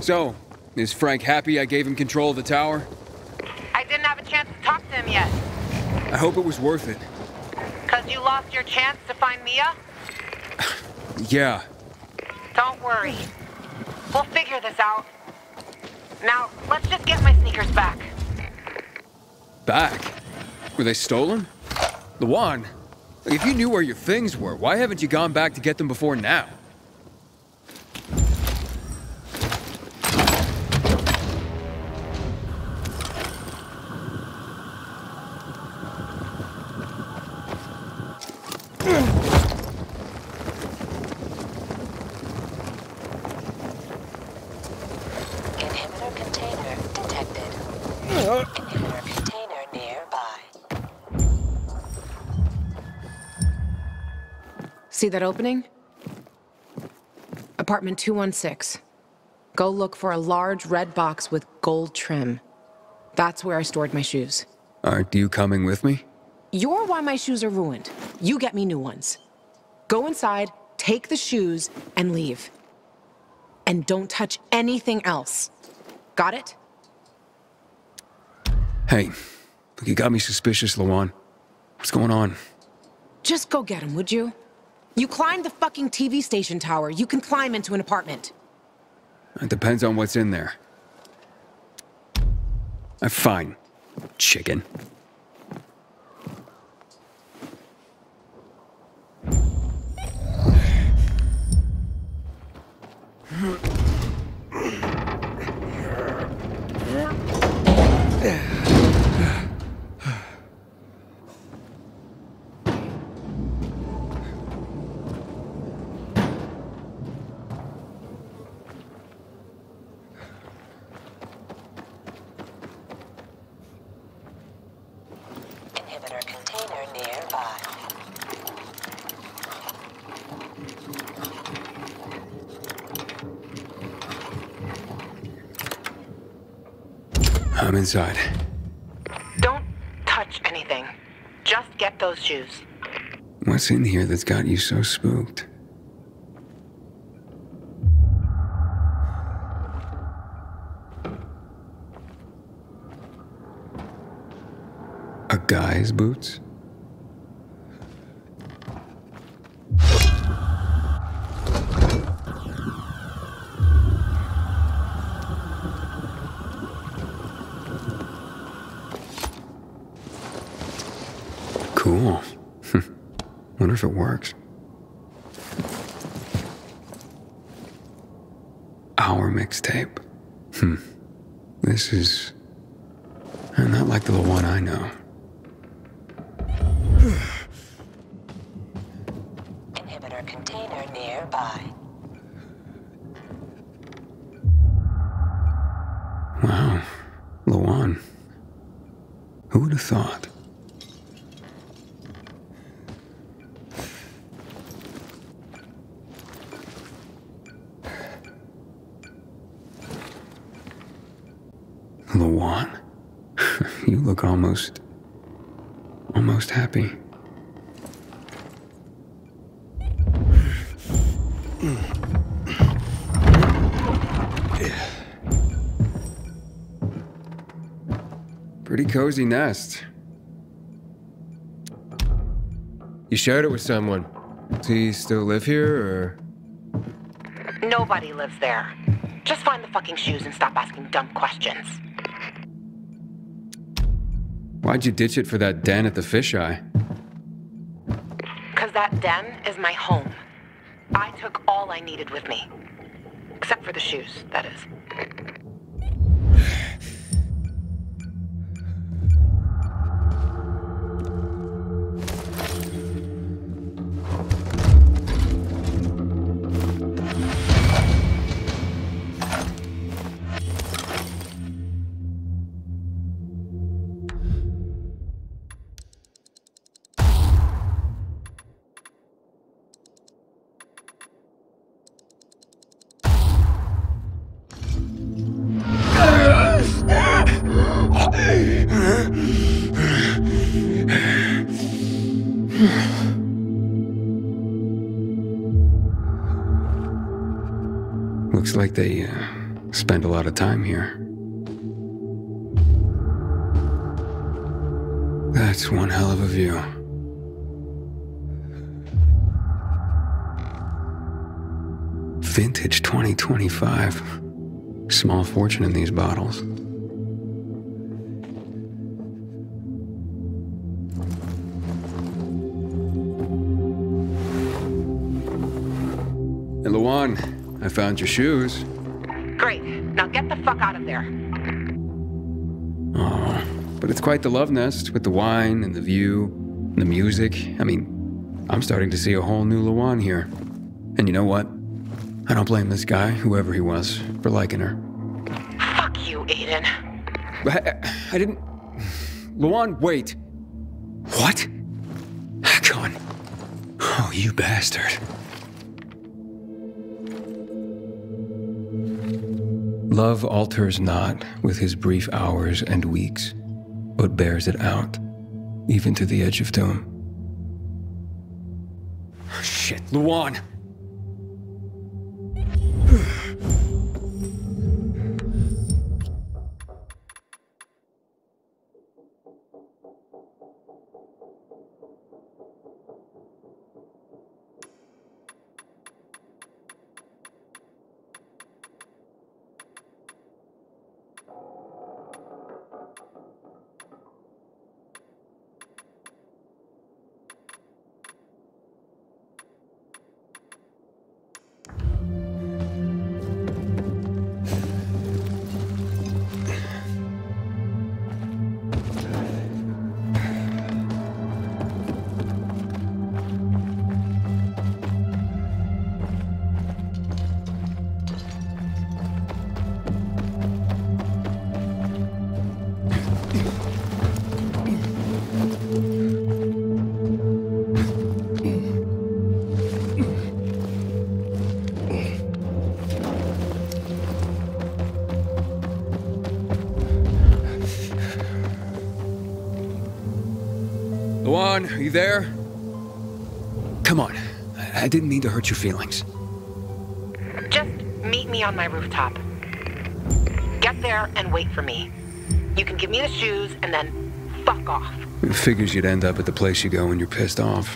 So, is Frank happy I gave him control of the tower? I didn't have a chance to talk to him yet. I hope it was worth it. 'Cause you lost your chance to find Mia? Yeah. Don't worry. We'll figure this out. Now, let's just get my sneakers back. Back? Were they stolen? Luan, if you knew where your things were, why haven't you gone back to get them before now? See that opening? Apartment 216. Go look for a large red box with gold trim. That's where I stored my shoes. Aren't you coming with me? You're why my shoes are ruined. You get me new ones. Go inside, take the shoes, and leave. And don't touch anything else. Got it? Hey, look, you got me suspicious, Luan. What's going on? Just go get him, would you? You climbed the fucking TV station tower. You can climb into an apartment. It depends on what's in there. Fine, chicken. I'm inside. Don't touch anything. Just get those shoes. What's in here that's got you so spooked? A guy's boots? Cool. Wonder if it works. Our mixtape. This is not like the one I know. Inhibitor container nearby. Wow. Luan. Who would have thought? Luan, you look almost happy. Pretty cozy nest. You shared it with someone. Does he still live here, or? Nobody lives there. Just find the fucking shoes and stop asking dumb questions. Why'd you ditch it for that den at the fisheye? 'Cause that den is my home. I took all I needed with me. Except for the shoes, that is. Looks like they spend a lot of time here. That's one hell of a view. Vintage 2025. Small fortune in these bottles. Hey, Luan, I found your shoes. Great. Now get the fuck out of there. Oh, but it's quite the love nest with the wine and the view and the music. I mean, I'm starting to see a whole new Luan here. And you know what? I don't blame this guy, whoever he was, for liking her. Fuck you, Aiden. I didn't... Luan, wait. What? Come on. Oh, you bastard. Love alters not with his brief hours and weeks, but bears it out, even to the edge of doom. Shit, Luan! Luan, are you there? Come on. I didn't mean to hurt your feelings. Just meet me on my rooftop. Get there and wait for me. You can give me the shoes and then fuck off. It figures you'd end up at the place you go when you're pissed off.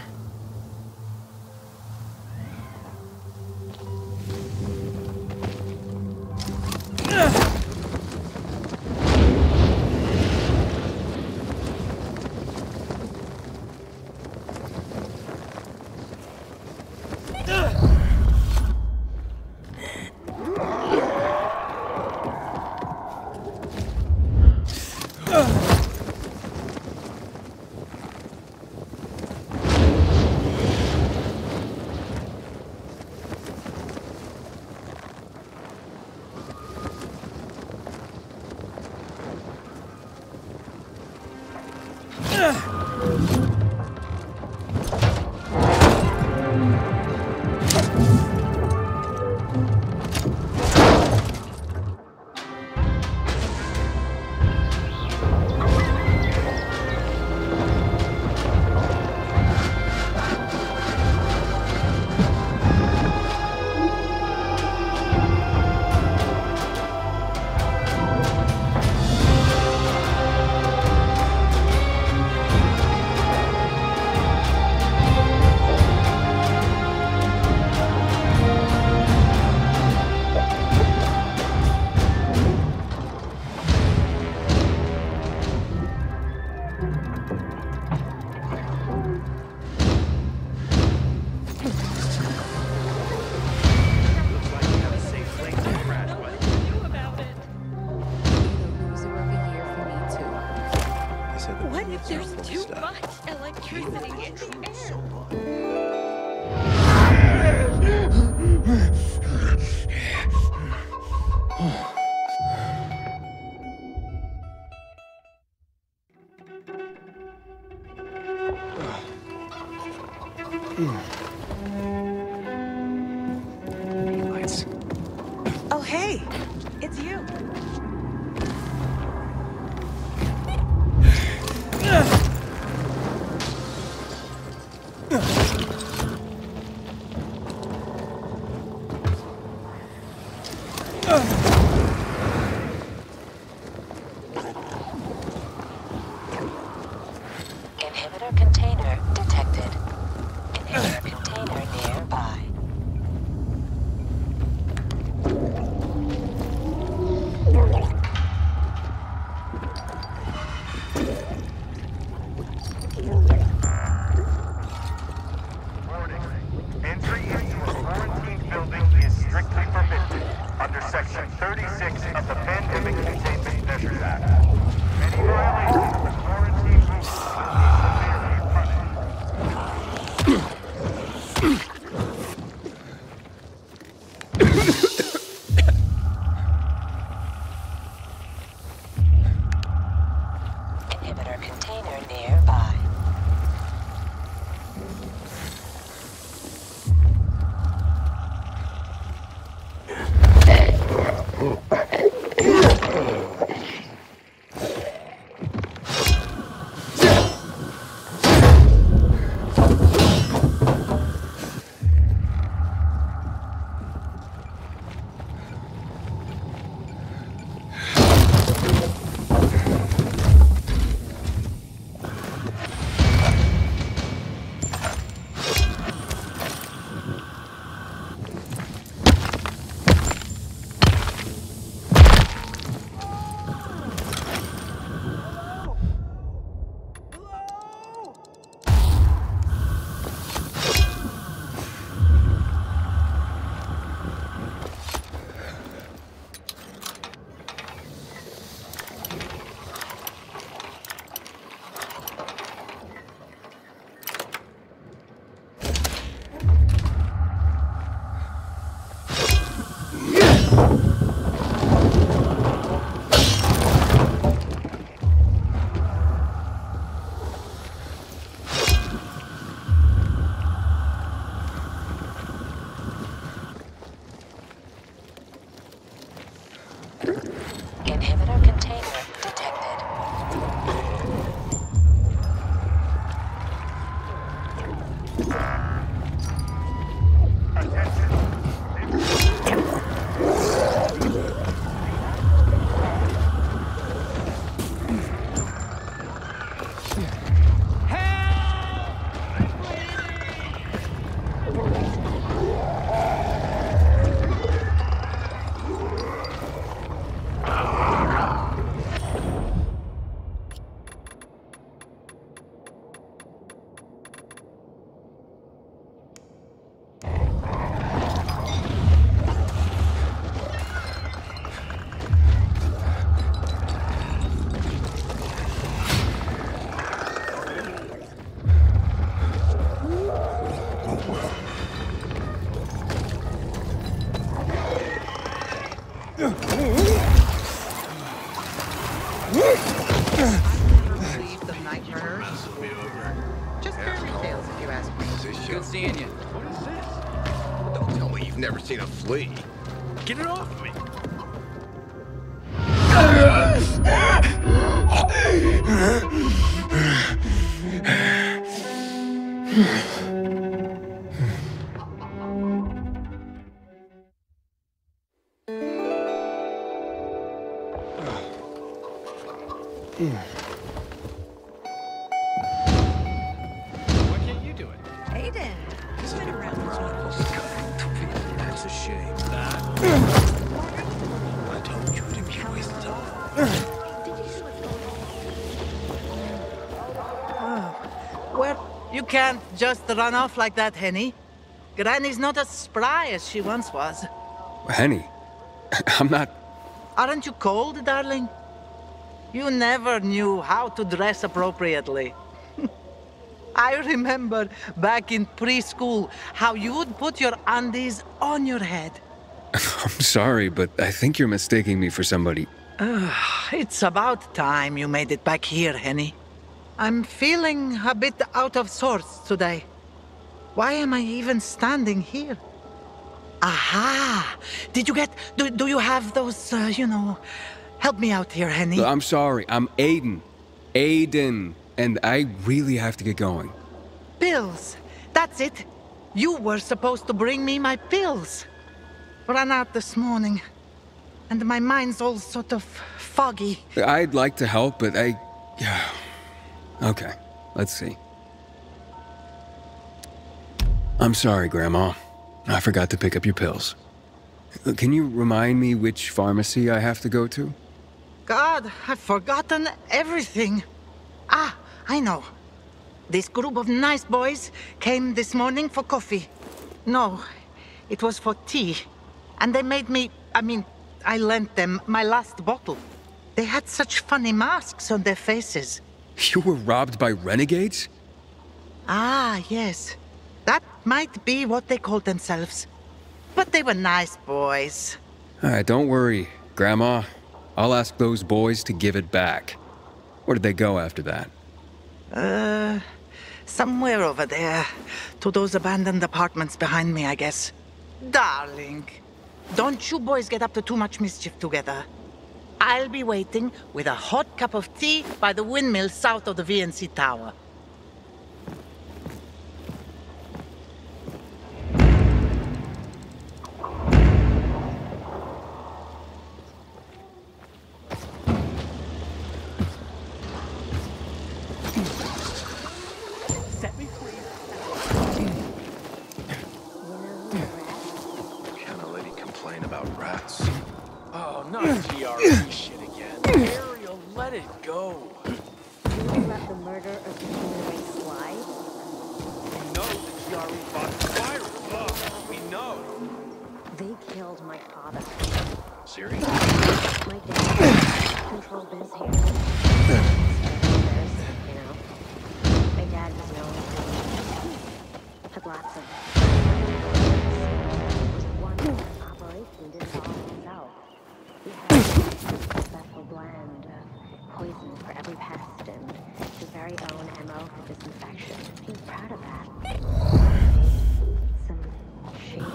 Oh, hey, it's you. Inhibitor container detected. Inhibitor container nearby. Warning. Entry into a quarantine building is strictly forbidden under Section 36 of the Pandemic Containment Measures Act. Any violation of the quarantine rules will be severely punished. Inhibitor container nearby. Inhibitor container detected. Believe the nightmares. Just fairy tales, if you ask me. Good seeing you. What is this? Don't tell me you've never seen a flea. Get it off me! Why can't you do it? Aiden, he's been around this one. That's a shame. I told you to be with Well, you can't just run off like that, Henny. Granny's not as spry as she once was. Henny, I'm not... Aren't you cold, darling? You never knew how to dress appropriately. I remember back in preschool how you would put your undies on your head. I'm sorry, but I think you're mistaking me for somebody. It's about time you made it back here, Henny. I'm feeling a bit out of sorts today. Why am I even standing here? Aha! Did you get... Do you have those, Help me out here, Henny. Look, I'm sorry, I'm Aiden. Aiden. And I really have to get going. Pills. That's it. You were supposed to bring me my pills. Ran out this morning. and my mind's all sort of foggy. I'd like to help, but yeah. Okay, let's see. I'm sorry, Grandma. I forgot to pick up your pills. Can you remind me which pharmacy I have to go to? God, I've forgotten everything. Ah, I know. This group of nice boys came this morning for coffee. No, it was for tea. And they made me, I lent them my last bottle. They had such funny masks on their faces. You were robbed by renegades? Ah, yes. That might be what they called themselves. But they were nice boys. All right, don't worry, Grandma. I'll ask those boys to give it back. Where did they go after that? Somewhere over there. To those abandoned apartments behind me, I guess. Darling, don't you boys get up to too much mischief together. I'll be waiting with a hot cup of tea by the windmill south of the VNC Tower. Oh, not GRE shit again. Ariel, let it go. You let the murder of the human race slide? We know the GRE fought the virus. Ugh, we know. They killed my father. Serious? My dad controlled his hair. You know. My dad was known for had lots of one operation did it all himself. He had a special blend of poison for every pest and his very own MO for disinfection. He was proud of that. Some shady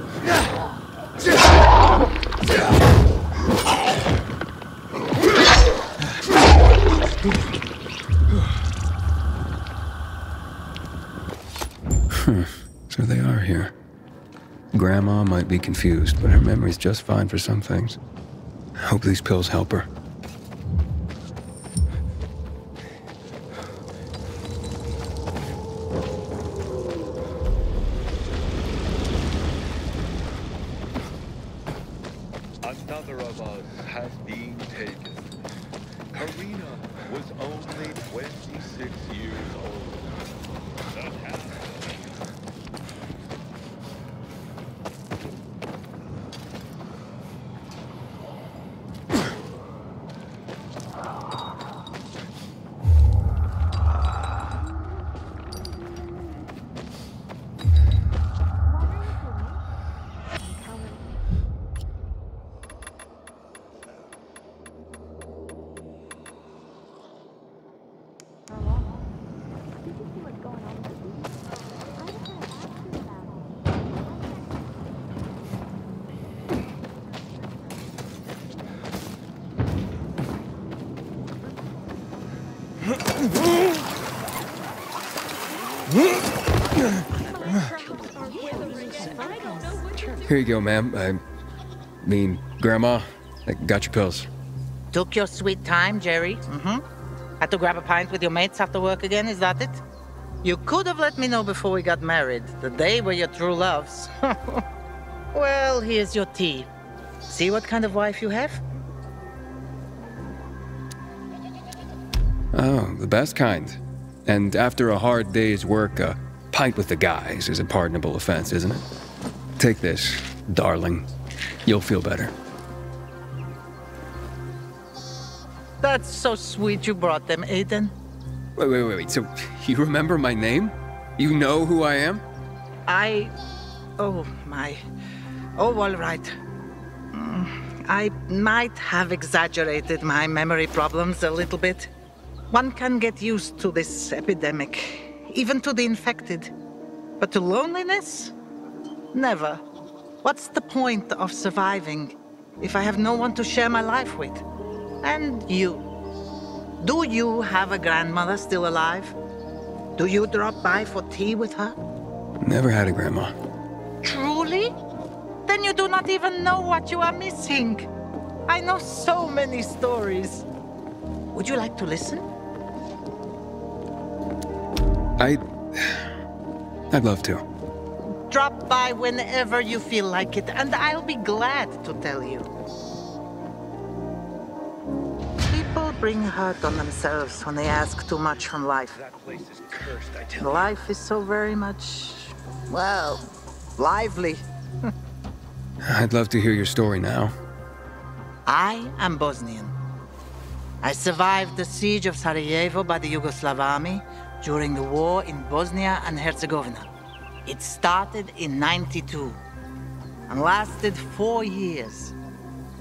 So they are here. Grandma might be confused, but her memory's just fine for some things. I hope these pills help her. Another of us has been taken. Karina was only 26 years old. That happened. Here you go, ma'am. I mean, Grandma, I got your pills. Took your sweet time, Jerry. Had to grab a pint with your mates after work again, is that it? You could have let me know before we got married. The day were your true loves. Well, here's your tea. See what kind of wife you have? Oh, the best kind. And after a hard day's work, a pint with the guys is a pardonable offense, isn't it? Take this, darling. You'll feel better. That's so sweet you brought them, Aiden. Wait. So, you remember my name? You know who I am? Oh, my. Oh, all right. I might have exaggerated my memory problems a little bit. One can get used to this epidemic, even to the infected. But to loneliness? Never. What's the point of surviving if I have no one to share my life with? And you. Do you have a grandmother still alive? Do you drop by for tea with her? Never had a grandma. Truly? Then you do not even know what you are missing. I know so many stories. Would you like to listen? I'd love to. Drop by whenever you feel like it, and I'll be glad to tell you. People bring hurt on themselves when they ask too much from life. That place is cursed, I tell you. Life is so very much, well, lively. I'd love to hear your story now. I am Bosnian. I survived the siege of Sarajevo by the Yugoslav army during the war in Bosnia and Herzegovina. It started in '92 and lasted 4 years.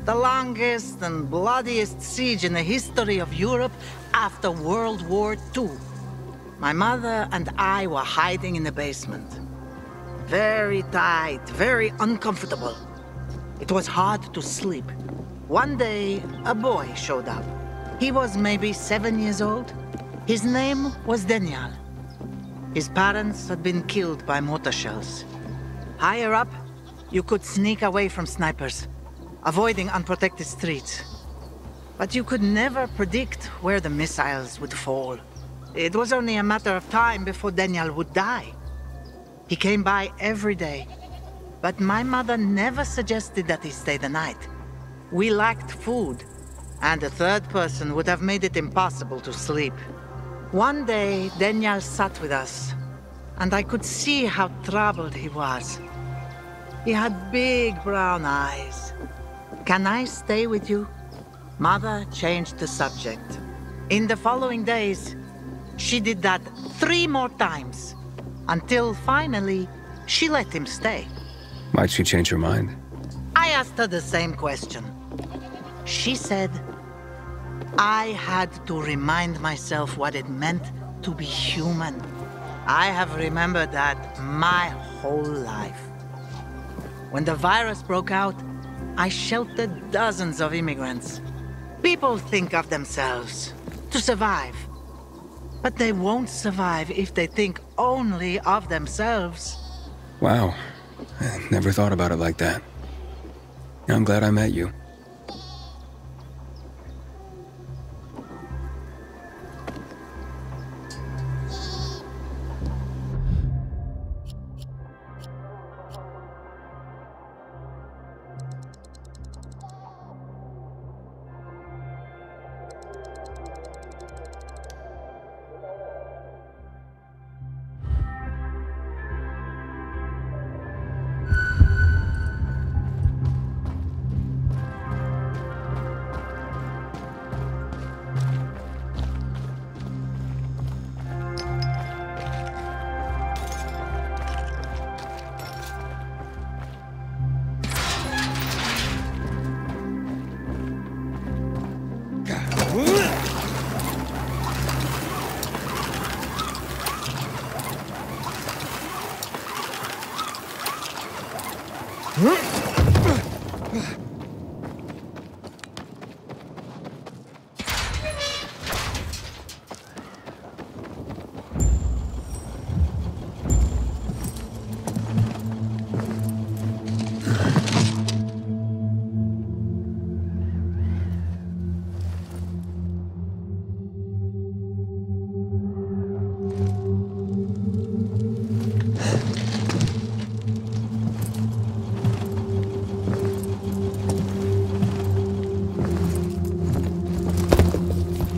The longest and bloodiest siege in the history of Europe after World War II. My mother and I were hiding in the basement. Very tight, very uncomfortable. It was hard to sleep. One day, a boy showed up. He was maybe 7 years old. His name was Daniel. His parents had been killed by mortar shells. Higher up, you could sneak away from snipers, avoiding unprotected streets. But you could never predict where the missiles would fall. It was only a matter of time before Daniel would die. He came by every day, but my mother never suggested that he stay the night. We lacked food, and a third person would have made it impossible to sleep. One day, Daniel sat with us, and I could see how troubled he was. He had big brown eyes. "Can I stay with you?" Mother changed the subject. In the following days, she did that 3 more times, until finally, she let him stay. Why'd she change her mind? I asked her the same question. She said, I had to remind myself what it meant to be human. I have remembered that my whole life. When the virus broke out, I sheltered dozens of immigrants. People think of themselves to survive. But they won't survive if they think only of themselves. Wow. I never thought about it like that. I'm glad I met you.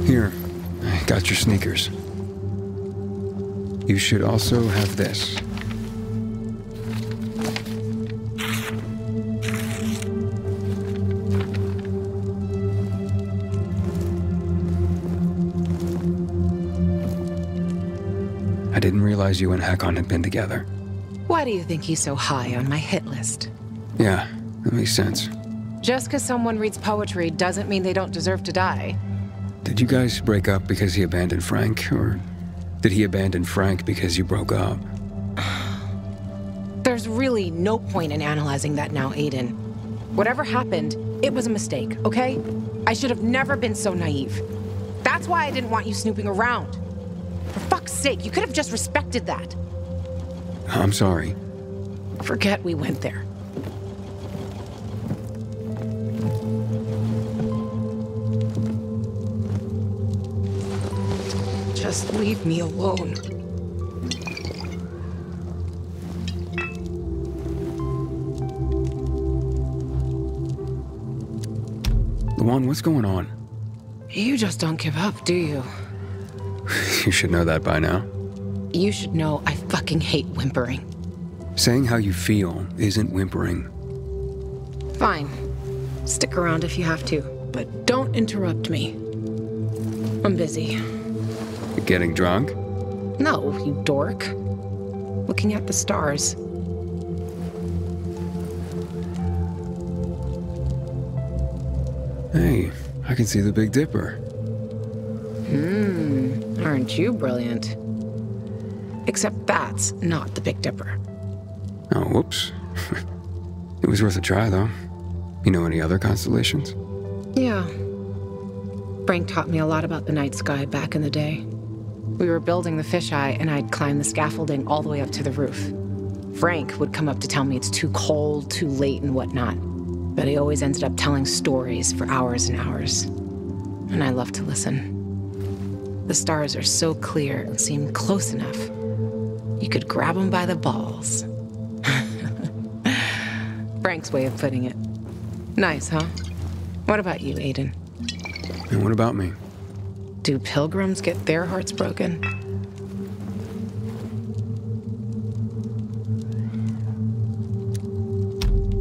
Here, I got your sneakers. You should also have this. I didn't realize you and Hakon had been together. Why do you think he's so high on my hit list? Yeah, that makes sense. Just because someone reads poetry doesn't mean they don't deserve to die. Did you guys break up because he abandoned Frank, or did he abandon Frank because you broke up? There's really no point in analyzing that now, Aiden. Whatever happened, it was a mistake, okay? I should have never been so naive. That's why I didn't want you snooping around. For fuck's sake, you could have just respected that. I'm sorry. Forget we went there. Just leave me alone. Luan, what's going on? You just don't give up, do you? You should know that by now. You should know I fucking hate whimpering. Saying how you feel isn't whimpering. Fine. Stick around if you have to, but don't interrupt me. I'm busy. You getting drunk? No, you dork. Looking at the stars. Hey, I can see the Big Dipper. Aren't you brilliant? Except that's not the Big Dipper. Oh, whoops. It was worth a try, though. You know any other constellations? Yeah. Frank taught me a lot about the night sky back in the day. We were building the fisheye, and I'd climb the scaffolding all the way up to the roof. Frank would come up to tell me it's too cold, too late, and whatnot. But he always ended up telling stories for hours and hours. And I love to listen. The stars are so clear and seem close enough. You could grab them by the balls. Frank's way of putting it. Nice, huh? What about you, Aiden? And what about me? Do pilgrims get their hearts broken?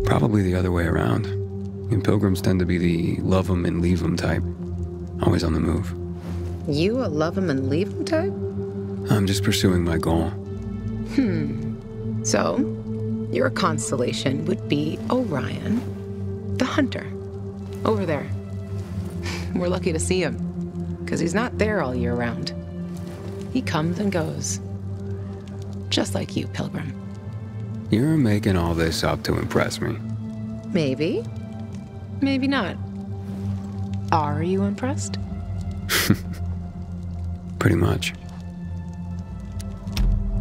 Probably the other way around. And pilgrims tend to be the love 'em and leave 'em type. Always on the move. You a love 'em and leave 'em type? I'm just pursuing my goal. So, your constellation would be Orion, the hunter, over there. We're lucky to see him, because he's not there all year round. He comes and goes, just like you, Pilgrim. You're making all this up to impress me. Maybe, maybe not. Are you impressed? Pretty much.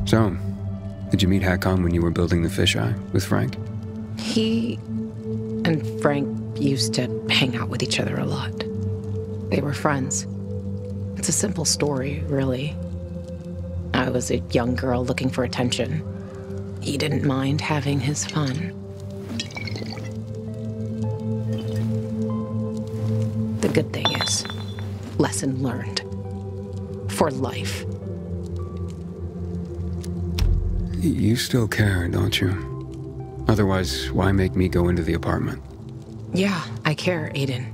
So, did you meet Hakon when you were building the fisheye with Frank? He and Frank used to hang out with each other a lot. They were friends. It's a simple story, really. I was a young girl looking for attention. He didn't mind having his fun. The good thing is, lesson learned. For life. You still care, don't you? Otherwise, why make me go into the apartment? Yeah, I care, Aiden.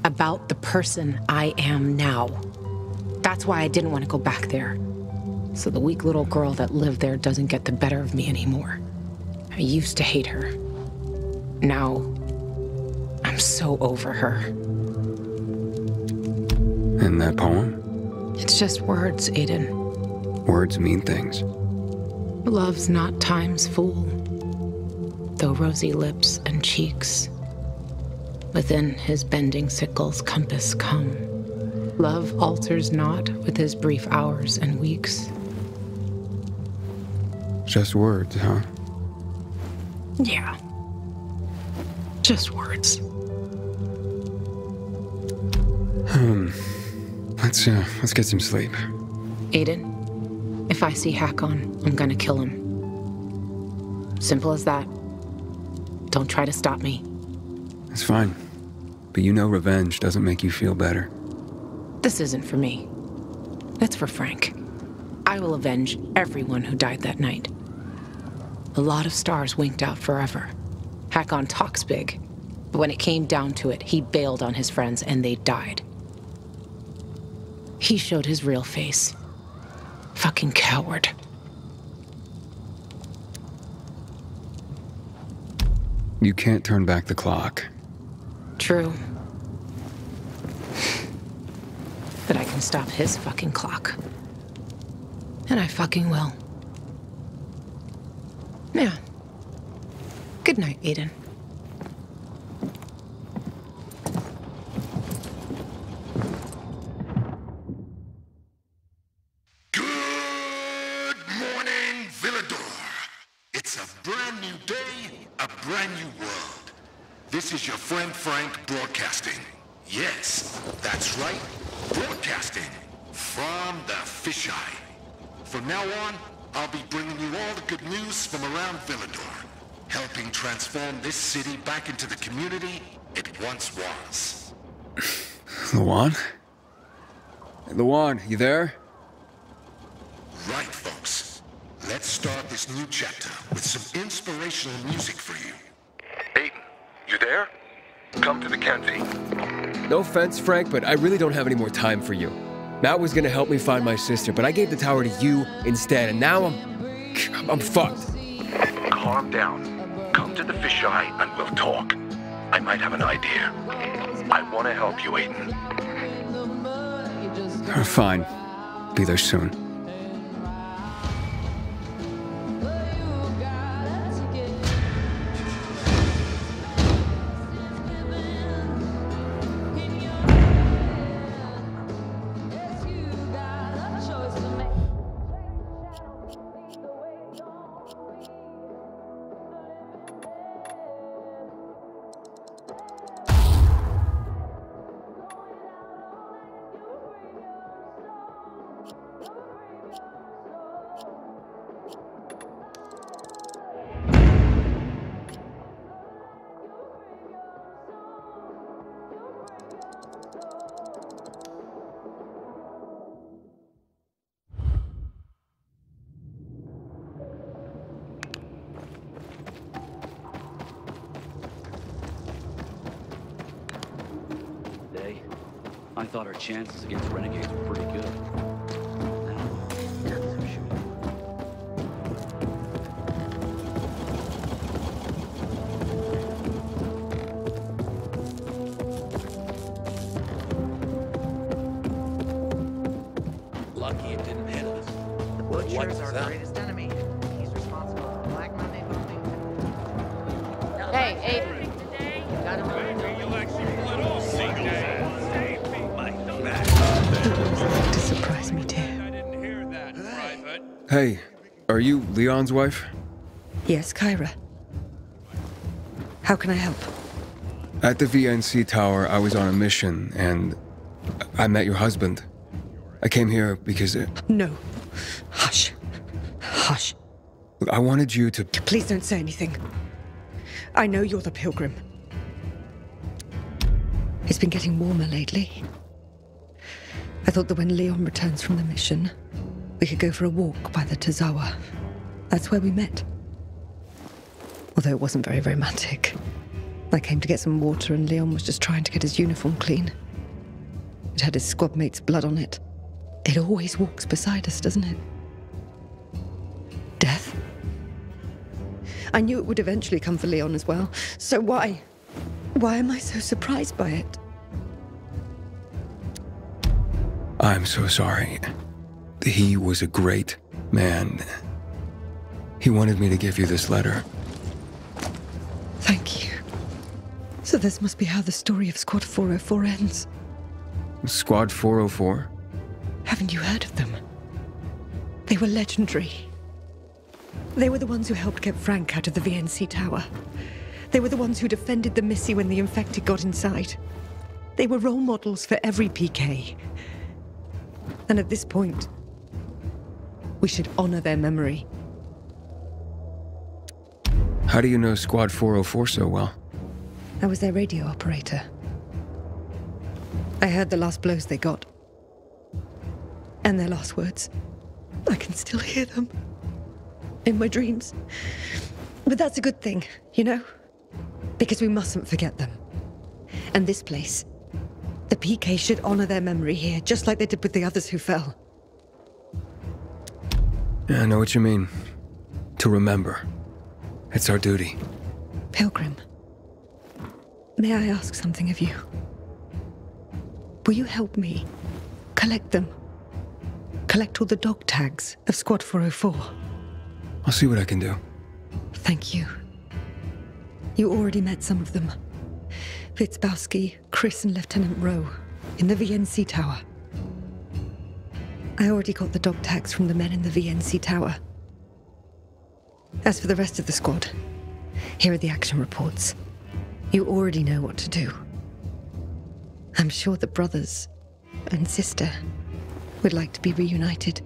About the person I am now. That's why I didn't want to go back there. So the weak little girl that lived there doesn't get the better of me anymore. I used to hate her. Now, I'm so over her. And that poem? It's just words, Aiden. Words mean things. Love's not time's fool, though rosy lips and cheeks within his bending sickle's compass come. Love alters not with his brief hours and weeks. Just words, huh? Yeah. Just words. Let's get some sleep. Aiden, if I see Hakon, I'm gonna kill him. Simple as that. Don't try to stop me. It's fine. But you know revenge doesn't make you feel better. This isn't for me. It's for Frank. I will avenge everyone who died that night. A lot of stars winked out forever. Hakon talks big, but when it came down to it, he bailed on his friends and they died. He showed his real face. Fucking coward. You can't turn back the clock. True. But I can stop his fucking clock. And I fucking will. Yeah. Good night, Aiden. Good morning, Villador. It's a brand new day, a brand new world. This is your friend Frank broadcasting. Yes, that's right, broadcasting. from the fisheye. From now on, I'll be bringing you all the good news from around Villador, helping transform this city back into the community it once was. Luan? Luan, you there? Right, folks. Let's start this new chapter with some inspirational music for you. Aiden, you there? Come to the canteen. No offense, Frank, but I really don't have any more time for you. Matt was gonna help me find my sister, but I gave the tower to you instead, and now I'm fucked. Calm down. Come to the fisheye and we'll talk. I might have an idea. I want to help you, Aiden. Fine. Be there soon. I thought our chances against renegades were pretty good. Lucky it didn't hit us. The Butcher's our greatest enemy. He's responsible for Black Monday bombing. Hey, Aiden. Got him. To surprise me too. Hey, are you Leon's wife? Yes, Kyra. How can I help? At the VNC tower, I was on a mission, and I met your husband. I came here because... No. Hush. Hush. Look, I wanted you to... Please don't say anything. I know you're the pilgrim. It's been getting warmer lately. I thought that when Leon returns from the mission, we could go for a walk by the Tazawa. That's where we met. Although it wasn't very romantic. I came to get some water and Leon was just trying to get his uniform clean. It had his squad mate's blood on it. It always walks beside us, doesn't it? Death? I knew it would eventually come for Leon as well. So why? Why am I so surprised by it? I'm so sorry. He was a great man. He wanted me to give you this letter. Thank you. So this must be how the story of Squad 404 ends. Squad 404? Haven't you heard of them? They were legendary. They were the ones who helped get Frank out of the VNC tower. They were the ones who defended the Missy when the infected got inside. They were role models for every PK. And at this point, we should honor their memory. How do you know Squad 404 so well? I was their radio operator. I heard the last blows they got. And their last words. I can still hear them. In my dreams. But that's a good thing, you know? Because we mustn't forget them. And this place, the PK should honor their memory here, just like they did with the others who fell. Yeah, I know what you mean. To remember. It's our duty. Pilgrim, may I ask something of you? Will you help me collect them? Collect all the dog tags of Squad 404? I'll see what I can do. Thank you. You already met some of them. Fitzbowski, Chris and Lieutenant Rowe in the VNC tower. I already got the dog tags from the men in the VNC tower. As for the rest of the squad, here are the action reports. You already know what to do. I'm sure the brothers and sister would like to be reunited.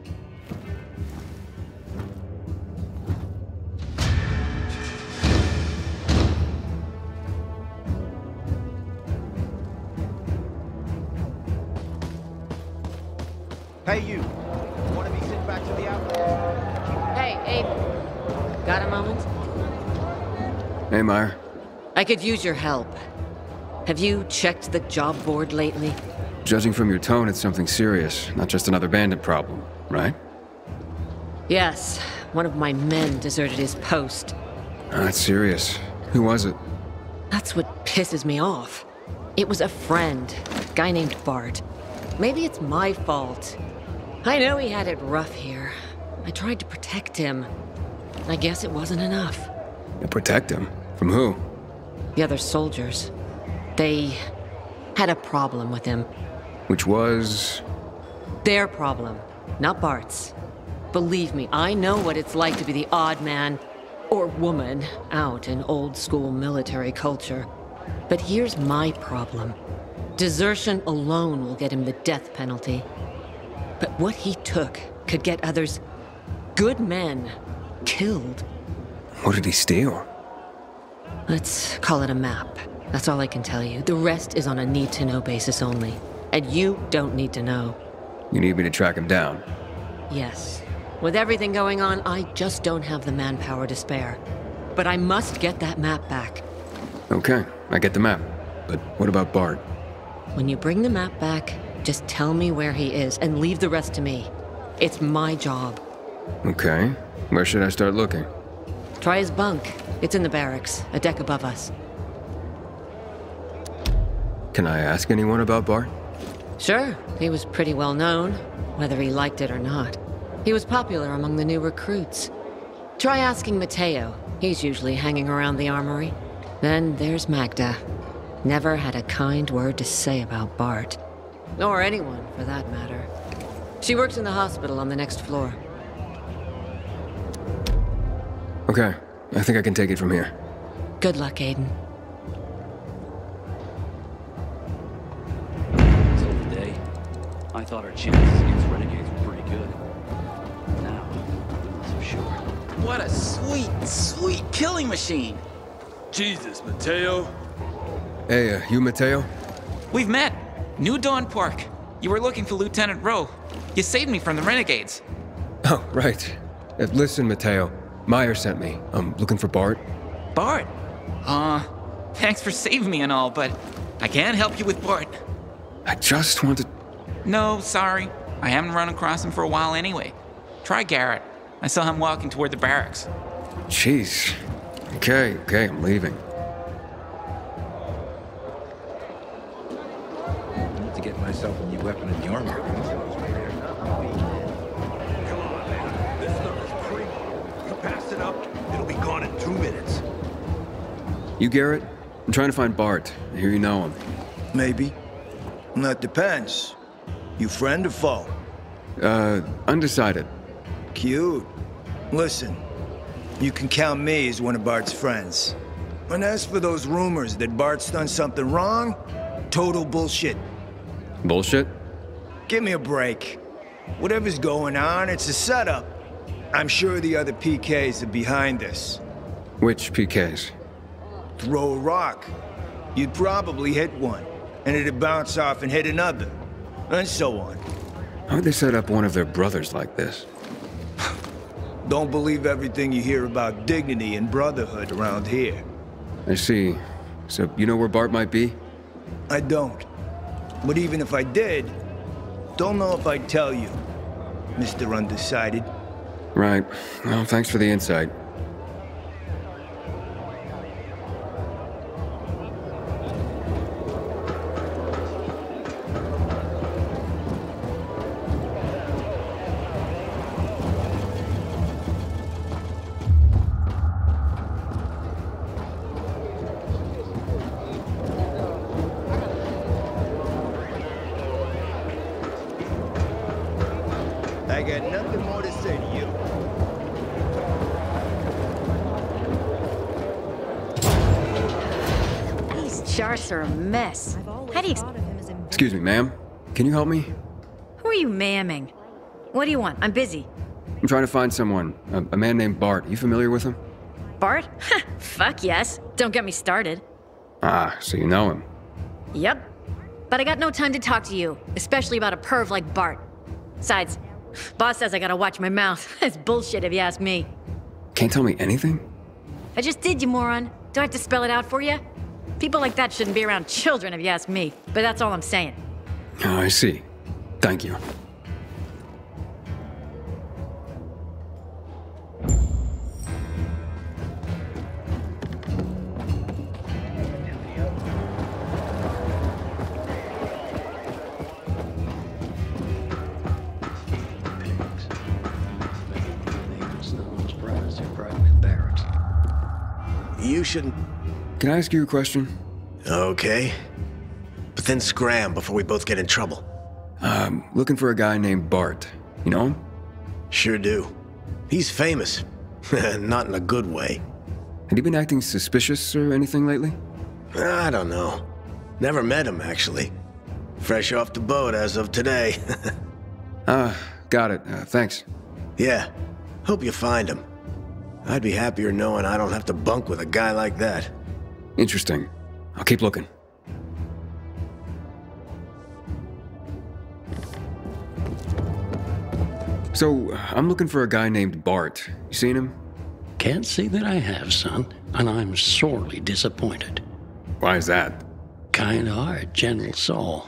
Hey, you. Want to be sent back to the outlet? Hey, Abe. Got a moment? Hey, Meyer. I could use your help. Have you checked the job board lately? Judging from your tone, it's something serious, not just another bandit problem, right? Yes. One of my men deserted his post. That's serious. Who was it? That's what pisses me off. It was a friend, a guy named Bart. Maybe it's my fault. I know he had it rough here. I tried to protect him. I guess it wasn't enough. You protect him? From who? The other soldiers. They had a problem with him. Which was? Their problem, not Bart's. Believe me, I know what it's like to be the odd man or woman out in old-school military culture. But here's my problem. Desertion alone will get him the death penalty. But what he took could get others, good men, killed. What did he steal? Let's call it a map. That's all I can tell you. The rest is on a need-to-know basis only. And you don't need to know. You need me to track him down? Yes. With everything going on, I just don't have the manpower to spare. But I must get that map back. Okay, I get the map. But what about Bart? When you bring the map back, just tell me where he is and leave the rest to me. It's my job. Okay. Where should I start looking? Try his bunk. It's in the barracks, a deck above us. Can I ask anyone about Bart? Sure. He was pretty well known, whether he liked it or not. He was popular among the new recruits. Try asking Mateo. He's usually hanging around the armory. Then there's Magda. Never had a kind word to say about Bart. Or anyone, for that matter. She works in the hospital on the next floor. Okay, I think I can take it from here. Good luck, Aiden. Till the day, I thought our chances against renegades were pretty good. Now, I'm not so sure. What a sweet, sweet killing machine! Jesus, Mateo. Hey, you Mateo? We've met. New Dawn Park. You were looking for Lieutenant Rowe. You saved me from the renegades. Oh, right. Listen, Mateo. Meyer sent me. I'm looking for Bart. Bart? Thanks for saving me and all, but I can't help you with Bart. I just wanted... No, sorry. I haven't run across him for a while anyway. Try Garrett. I saw him walking toward the barracks. Jeez. Okay, I'm leaving. I need to get myself a new weapon in the armor. Pass it up, it'll be gone in 2 minutes. You Garrett? I'm trying to find Bart. I hear you know him. Maybe. That depends. You friend or foe? Undecided. Cute. Listen, you can count me as one of Bart's friends. And as for those rumors that Bart's done something wrong, total bullshit. Bullshit? Give me a break. Whatever's going on, it's a setup. I'm sure the other PKs are behind this. Which PKs? Throw a rock. You'd probably hit one, and it'd bounce off and hit another, and so on. How'd they set up one of their brothers like this? Don't believe everything you hear about dignity and brotherhood around here. I see. So you know where Bart might be? I don't. But even if I did, don't know if I'd tell you, Mr. Undecided. Right. Well, thanks for the insight. I got nothing more to say to you. These charts are a mess. How do you... Excuse me, ma'am. Can you help me? Who are are you ma'aming? What do you want? I'm busy. I'm trying to find someone. A man named Bart. You familiar with him? Bart? Fuck yes. Don't get me started. Ah, so you know him. Yep. But I got no time to talk to you, especially about a perv like Bart. Besides, boss says I gotta watch my mouth. That's bullshit if you ask me. Can't tell me anything? I just did, you moron. Do I have to spell it out for you? People like that shouldn't be around children if you ask me, but that's all I'm saying. Oh, I see. Thank you. You shouldn't... Can I ask you a question? Okay. But then scram before we both get in trouble. Looking for a guy named Bart. You know him? Sure do. He's famous. Not in a good way. Had he been acting suspicious or anything lately? I don't know. Never met him, actually. Fresh off the boat as of today. Got it. Thanks. Yeah. Hope you find him. I'd be happier knowing I don't have to bunk with a guy like that. Interesting. I'll keep looking. So, I'm looking for a guy named Bart. You seen him? Can't say that I have, son, and I'm sorely disappointed. Why is that? Kinda hard, gentle soul.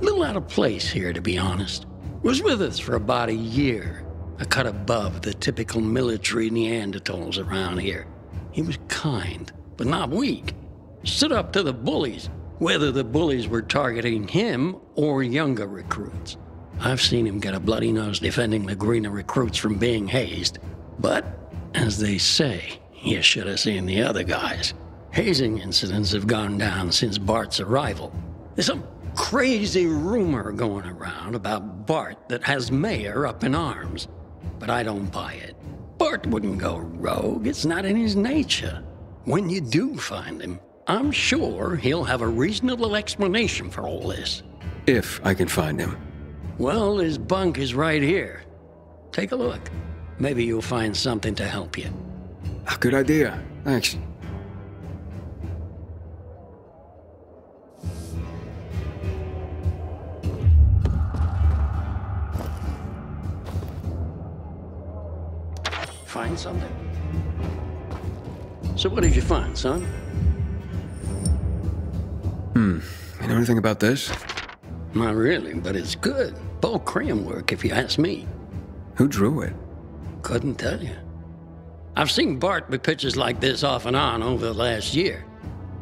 Little out of place here, to be honest. Was with us for about a year. A cut above the typical military Neanderthals around here. He was kind, but not weak. Stood up to the bullies, whether the bullies were targeting him or younger recruits. I've seen him get a bloody nose defending the greener recruits from being hazed. But, as they say, you should have seen the other guys. Hazing incidents have gone down since Bart's arrival. There's some crazy rumor going around about Bart that has Mayor up in arms. But I don't buy it. Bart wouldn't go rogue. It's not in his nature. When you do find him, I'm sure he'll have a reasonable explanation for all this. If I can find him. Well, his bunk is right here. Take a look. Maybe you'll find something to help you. Good idea. Thanks. Find something? So what did you find, son? You know anything about this? Not really, but it's good. Bull cram work, if you ask me. Who drew it? Couldn't tell you. I've seen Bart with pictures like this off and on over the last year.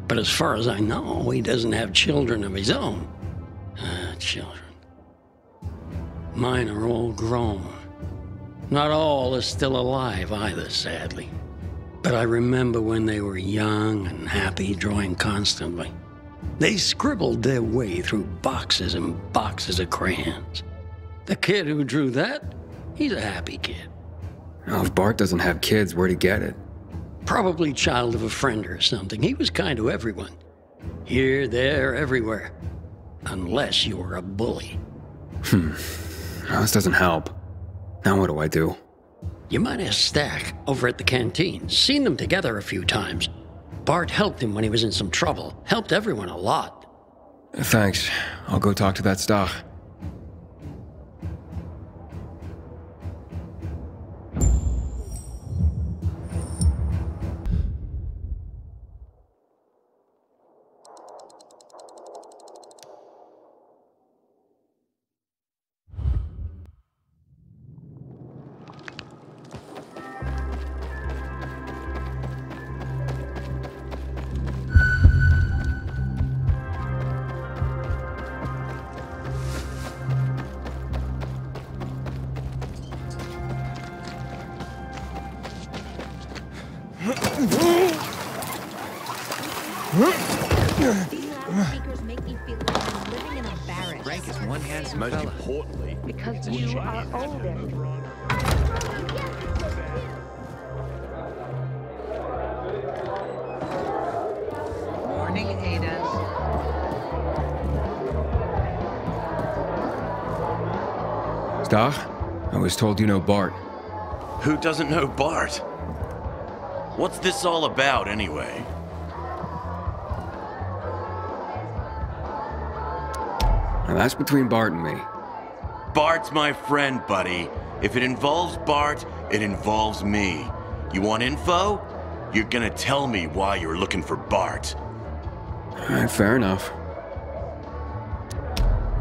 But as far as I know, he doesn't have children of his own. Children. Mine are all grown. Not all are still alive either, sadly. But I remember when they were young and happy, drawing constantly. They scribbled their way through boxes and boxes of crayons. The kid who drew that, he's a happy kid. Oh, if Bart doesn't have kids, where'd he get it? Probably child of a friend or something. He was kind to everyone. Here, there, everywhere. Unless you were a bully. Well, this doesn't help. Now what do I do? You might have Stack over at the canteen. Seen them together a few times. Bart helped him when he was in some trouble. Helped everyone a lot. Thanks. I'll go talk to that Stack. Loudspeakers make me feel like I'm living in a barracks. Frank is one handsome fella. Most importantly, because you are older. Morning, Ada. Doc, I was told you know Bart. Who doesn't know Bart? What's this all about, anyway? Now that's between Bart and me. Bart's my friend, buddy. If it involves Bart, it involves me. You want info? You're gonna tell me why you're looking for Bart. Alright, fair enough.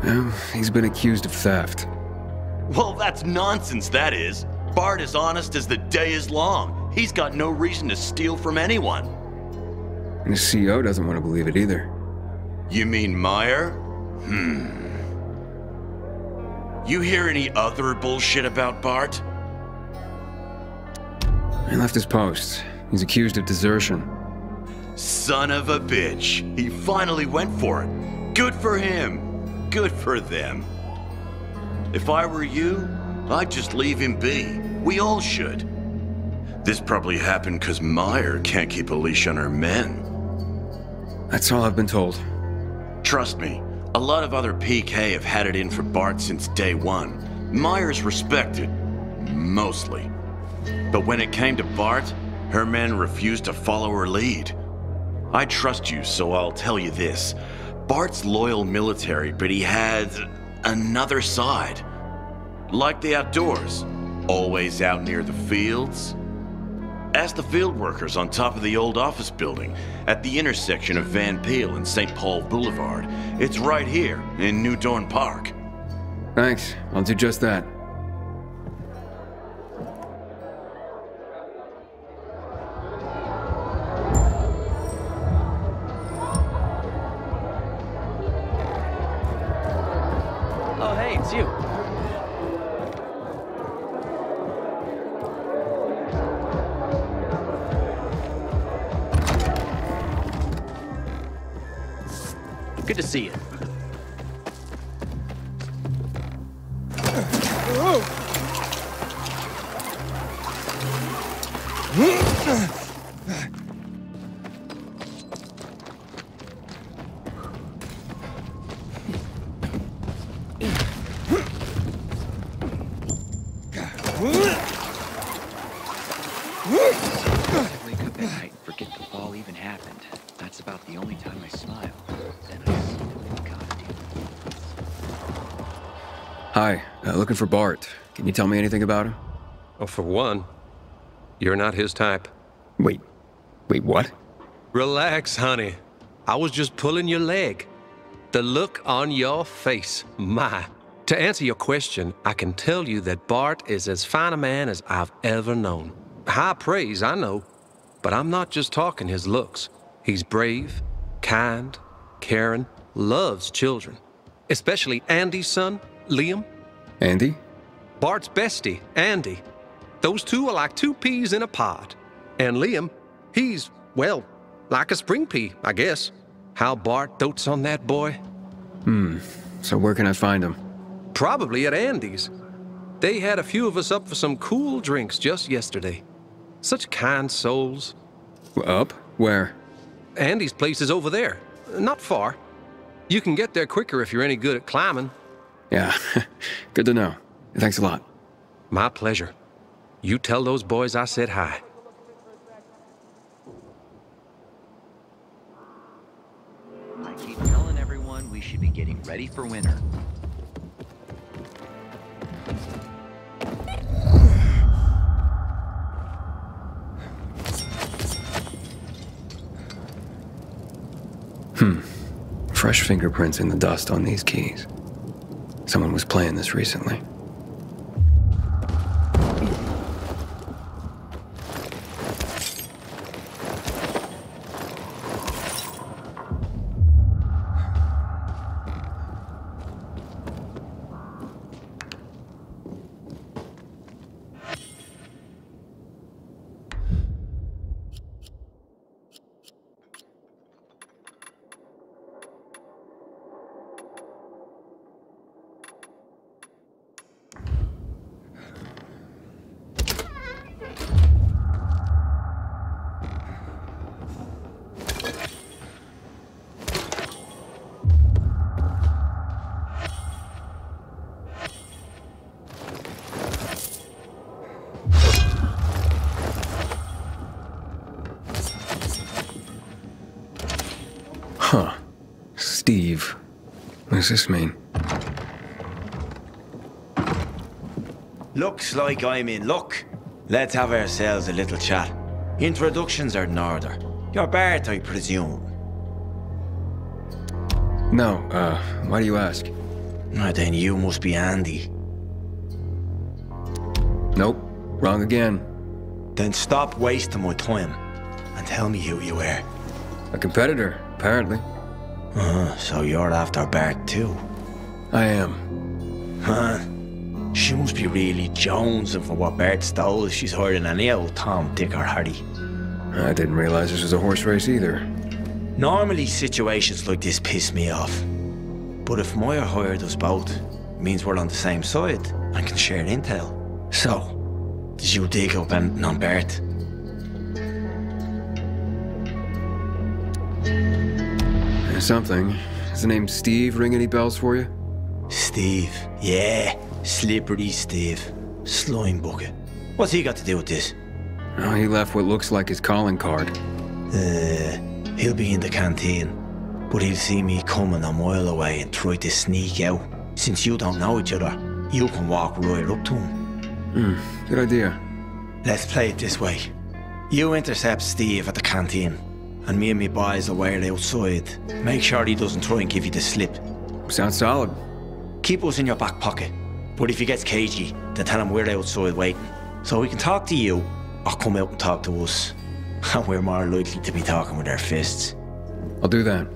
Well, he's been accused of theft. Well, that's nonsense, that is. Bart is honest as the day is long. He's got no reason to steal from anyone. And the CO doesn't want to believe it either. You mean Meyer? You hear any other bullshit about Bart? He left his post. He's accused of desertion. Son of a bitch. He finally went for it. Good for him. Good for them. If I were you, I'd just leave him be. We all should. This probably happened because Meyer can't keep a leash on her men. That's all I've been told. Trust me, a lot of other PK have had it in for Bart since day one. Meyer's respected. Mostly. But when it came to Bart, her men refused to follow her lead. I trust you, so I'll tell you this. Bart's loyal military, but he had another side. Like the outdoors. Always out near the fields. Ask the field workers on top of the old office building at the intersection of Van Peel and St. Paul Boulevard. It's right here in New Dorn Park. Thanks. I'll do just that. Oh, hey, it's you. Good to see you. Wake up at night and forget the fall even happened. That's about the only time I smile. Then I see the goddamn. Hi, looking for Bart. Can you tell me anything about him? Oh, for one, you're not his type. Wait, what? Relax, honey. I was just pulling your leg. The look on your face, my. To answer your question, I can tell you that Bart is as fine a man as I've ever known. High praise, I know, but I'm not just talking his looks. He's brave, kind, caring, loves children. Especially Andy's son, Liam. Andy? Bart's bestie, Andy. Those two are like two peas in a pod. And Liam, he's, well, like a spring pea, I guess. How Bart dotes on that boy. So where can I find him? Probably at Andy's. They had a few of us up for some cool drinks just yesterday. Such kind souls. Up? Where? Andy's place is over there. Not far. You can get there quicker if you're any good at climbing. Yeah, good to know. Thanks a lot. My pleasure. You tell those boys I said hi. I keep telling everyone we should be getting ready for winter. Fresh fingerprints in the dust on these keys. Someone was playing this recently. Huh. Steve. What does this mean? Looks like I'm in luck. Let's have ourselves a little chat. Introductions are in order. You're Bart, I presume. No, why do you ask? Then you must be Andy. Nope, wrong again. Then stop wasting my time and tell me who you were. A competitor, apparently. So you're after Bart too? I am. Huh? She must be really jonesing for what Bart stole if she's hiding any old Tom, Dick or Harry. I didn't realize this was a horse race either. Normally situations like this piss me off. But if Moira hired us both, it means we're on the same side and can share intel. So, did you dig up anything on Bart? Something. Does the name Steve ring any bells for you? Steve, yeah. Slippery Steve. Slime bucket. What's he got to do with this? Oh, he left what looks like his calling card. He'll be in the canteen. But he'll see me coming a mile away and try to sneak out. Since you don't know each other, you can walk right up to him. Good idea. Let's play it this way. You intercept Steve at the canteen, and me and me boys will wait outside. Make sure he doesn't try and give you the slip. Sounds solid. Keep us in your back pocket. But if he gets cagey, then tell him we're outside waiting. So we can talk to you, or come out and talk to us. And we're more likely to be talking with our fists. I'll do that.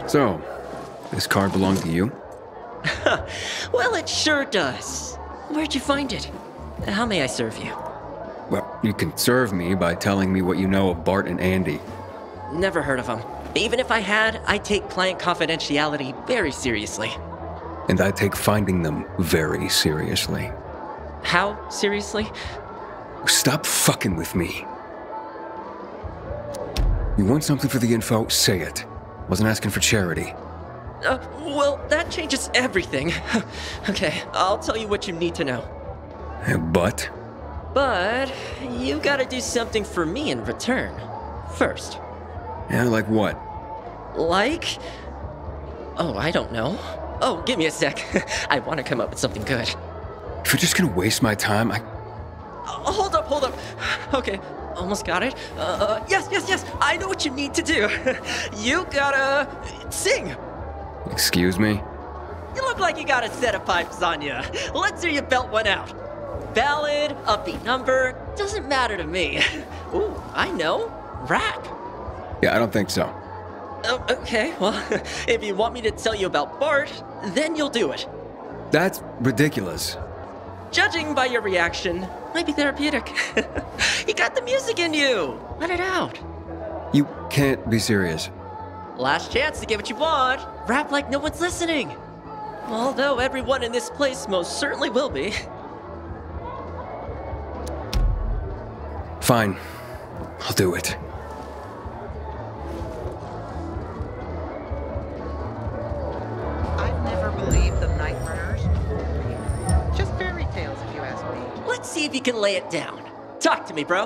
So, this card belonged to you? Well, it sure does. Where'd you find it? How may I serve you? Well, you can serve me by telling me what you know of Bart and Andy. Never heard of them. Even if I had, I take client confidentiality very seriously. And I take finding them very seriously. How seriously? Stop fucking with me. You want something for the info? Say it. Wasn't asking for charity. Well, that changes everything. Okay, I'll tell you what you need to know. But? But you gotta do something for me in return. First. Yeah, like what? Like? Oh, I don't know. Oh, give me a sec. I want to come up with something good. If you're just gonna waste my time, Hold up. Okay, almost got it. Yes. I know what you need to do. You gotta sing. Excuse me? You look like you got a set of pipes on you. Let's hear you belt one out. Ballad, upbeat number, doesn't matter to me. Ooh, I know. Rap. Yeah, I don't think so. Okay, well, if you want me to tell you about Bart, then you'll do it. That's ridiculous. Judging by your reaction, might be therapeutic. You got the music in you. Let it out. You can't be serious. Last chance to get what you want. Rap like no one's listening. Although everyone in this place most certainly will be. Fine. I'll do it. I've never believed the night runners. Just fairy tales, if you ask me. Let's see if you can lay it down. Talk to me, bro.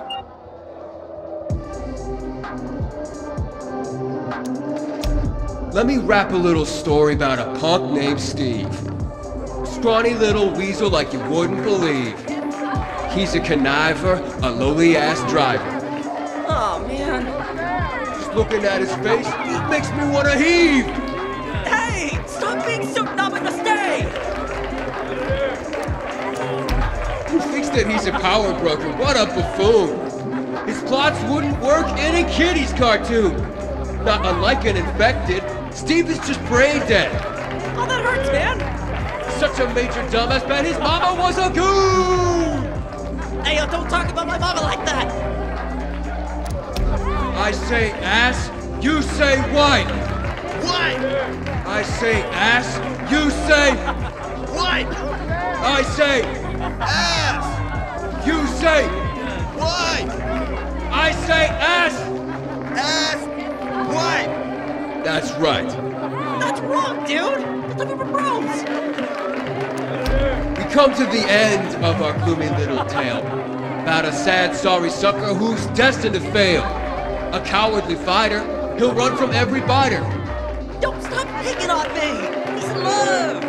Let me rap a little story about a punk named Steve. Scrawny little weasel like you wouldn't believe. He's a conniver, a lowly-ass driver. Oh, man. Just looking at his face, it makes me want to heave! Hey! Stop being so namaste! Who thinks that he's a power broker? What a buffoon! His plots wouldn't work in a kiddies cartoon! Not unlike an infected, Steve is just brain dead! Oh, that hurts, man! Such a major dumbass, man, his mama was a goon! Hey, don't talk about my mama like that! I say ass, you say white! What? I say ass, you say... What? I say ass! You say... What? I say ass! Ass! What? That's right. That's wrong, dude! I thought we were bros! We come to the end of our gloomy little tale about a sad, sorry sucker who's destined to fail. A cowardly fighter, he'll run from every biter. Don't stop picking on me! He's in love!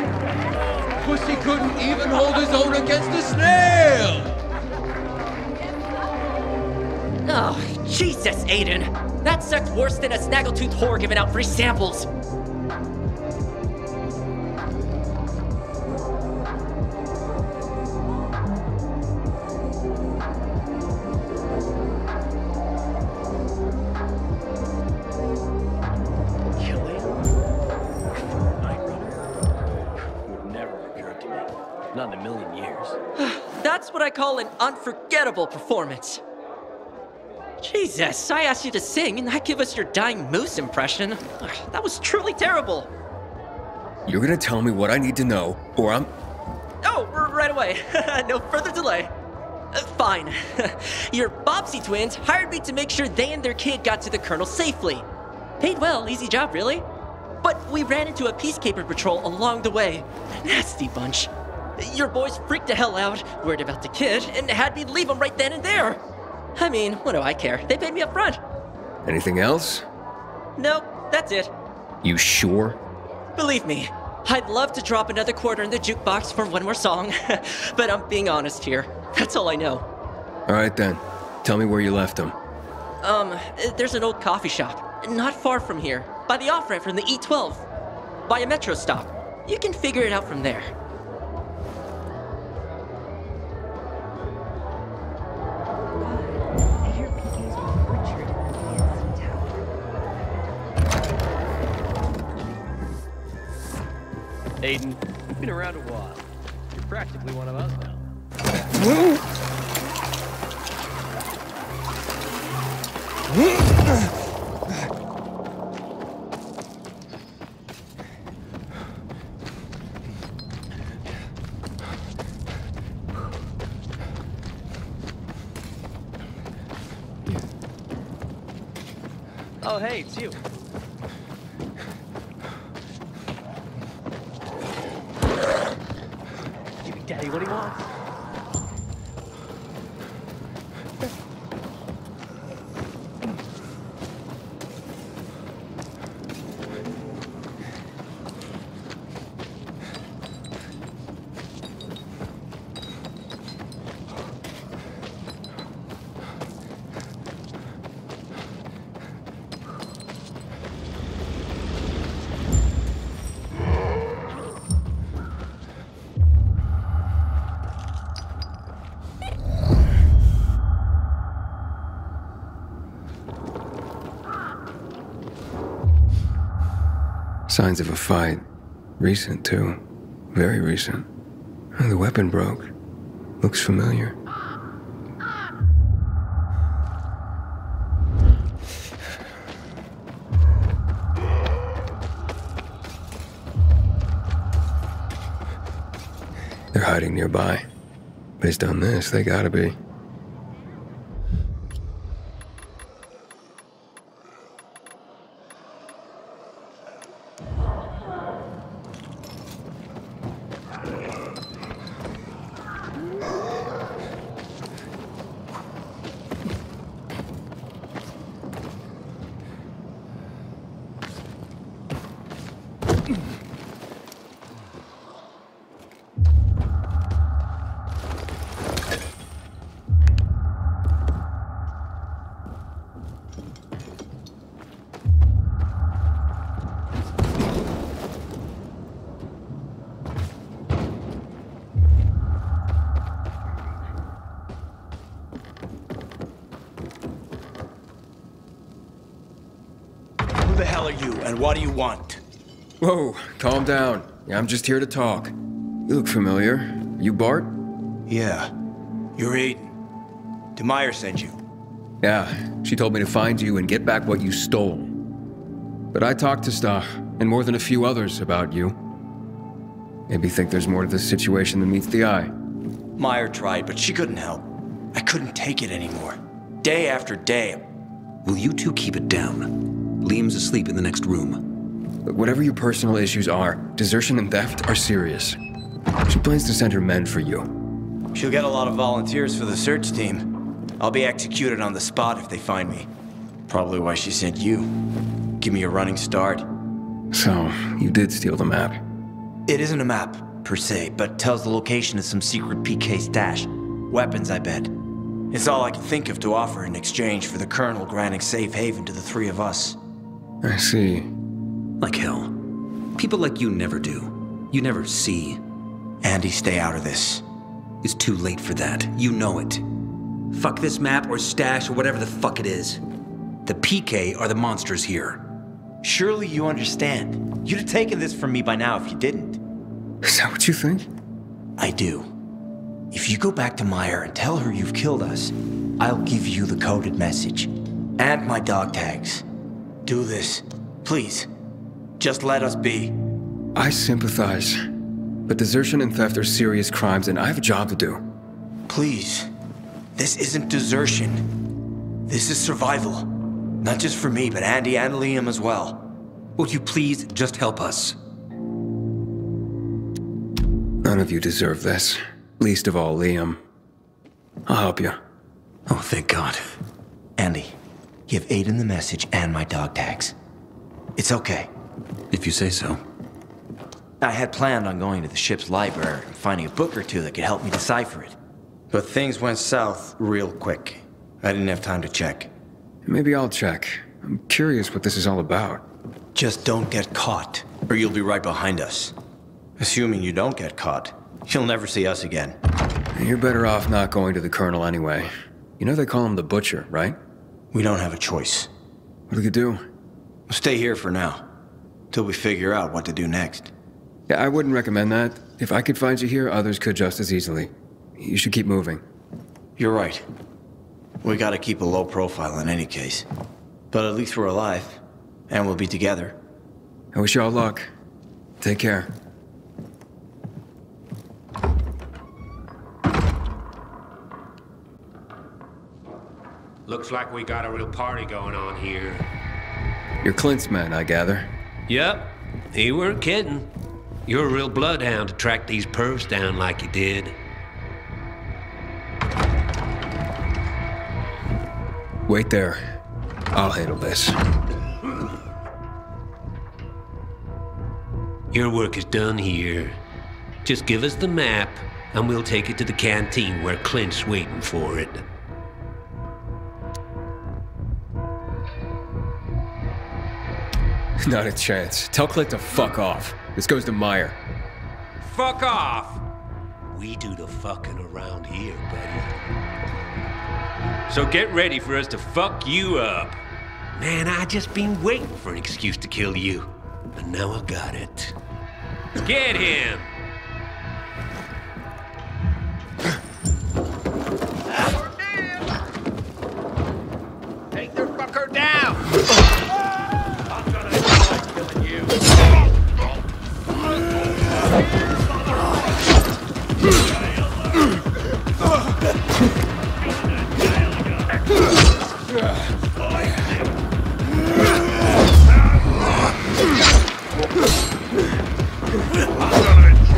Pussy couldn't even hold his own against a snail! Oh, Jesus, Aiden. That sucked worse than a snaggletooth whore giving out free samples. Not in a million years. That's what I call an unforgettable performance. Jesus, I asked you to sing and not give us your dying moose impression. That was truly terrible. You're gonna tell me what I need to know, or I'm... Oh, right away. No further delay. Fine. Your Bobbsey twins hired me to make sure they and their kid got to the Colonel safely. Paid well, easy job, really. But we ran into a peacekeeper patrol along the way. Nasty bunch. Your boys freaked the hell out, worried about the kid, and had me leave them right then and there. I mean, what do I care? They paid me up front. Anything else? Nope, that's it. You sure? Believe me, I'd love to drop another quarter in the jukebox for one more song, but I'm being honest here. That's all I know. All right then. Tell me where you left them. There's an old coffee shop, not far from here, by the off-ramp from the E12, by a metro stop. You can figure it out from there. Aiden, you've been around a while. You're practically one of us now. Oh, hey, it's you. Give me Daddy what he wants. Signs of a fight. Recent, too. Very recent. Oh, the weapon broke. Looks familiar. They're hiding nearby. Based on this, they gotta be. the hell are you, and what do you want? Whoa, calm down. Yeah, I'm just here to talk. You look familiar. You Bart? Yeah. You're Aiden. Demire sent you. Yeah, she told me to find you and get back what you stole. But I talked to Sta, and more than a few others about you. Maybe think there's more to this situation than meets the eye. Meyer tried, but she couldn't help. I couldn't take it anymore. Day after day. Will you two keep it down? Liam's asleep in the next room. But whatever your personal issues are, desertion and theft are serious. She plans to send her men for you. She'll get a lot of volunteers for the search team. I'll be executed on the spot if they find me. Probably why she sent you. Give me a running start. So, you did steal the map. It isn't a map, per se, but tells the location of some secret PK stash. Weapons, I bet. It's all I can think of to offer in exchange for the Colonel granting safe haven to the three of us. I see. Like hell. People like you never do. You never see. Andy, stay out of this. It's too late for that. You know it. Fuck this map or stash or whatever the fuck it is. The PK are the monsters here. Surely you understand. You'd have taken this from me by now if you didn't. Is that what you think? I do. If you go back to Meyer and tell her you've killed us, I'll give you the coded message. And my dog tags. Do this. Please. Just let us be. I sympathize. But desertion and theft are serious crimes, and I have a job to do. Please. This isn't desertion. This is survival. Not just for me, but Andy and Liam as well. Would you please just help us? None of you deserve this. Least of all, Liam. I'll help you. Oh, thank God. Andy, give Aiden the message and my dog tags. It's okay. If you say so. I had planned on going to the ship's library and finding a book or two that could help me decipher it. But things went south real quick. I didn't have time to check. Maybe I'll check. I'm curious what this is all about. Just don't get caught, or you'll be right behind us. Assuming you don't get caught, you'll never see us again. You're better off not going to the Colonel anyway. You know they call him the Butcher, right? We don't have a choice. What do you do? We'll stay here for now, till we figure out what to do next. Yeah, I wouldn't recommend that. If I could find you here, others could just as easily. You should keep moving. You're right. We gotta keep a low profile in any case. But at least we're alive, and we'll be together. I wish you all luck. Take care. Looks like we got a real party going on here. You're Clint's men, I gather. Yep, he weren't kidding. You're a real bloodhound to track these pervs down like you did. Wait there. I'll handle this. Your work is done here. Just give us the map, and we'll take it to the canteen where Clint's waiting for it. Not a chance. Tell Clint to fuck off. This goes to Meyer. Fuck off! We do the fucking around here, buddy. So get ready for us to fuck you up. Man, I just been waiting for an excuse to kill you. And now I got it. Get him! Take the fucker down! I'm gonna killing you. I'm gonna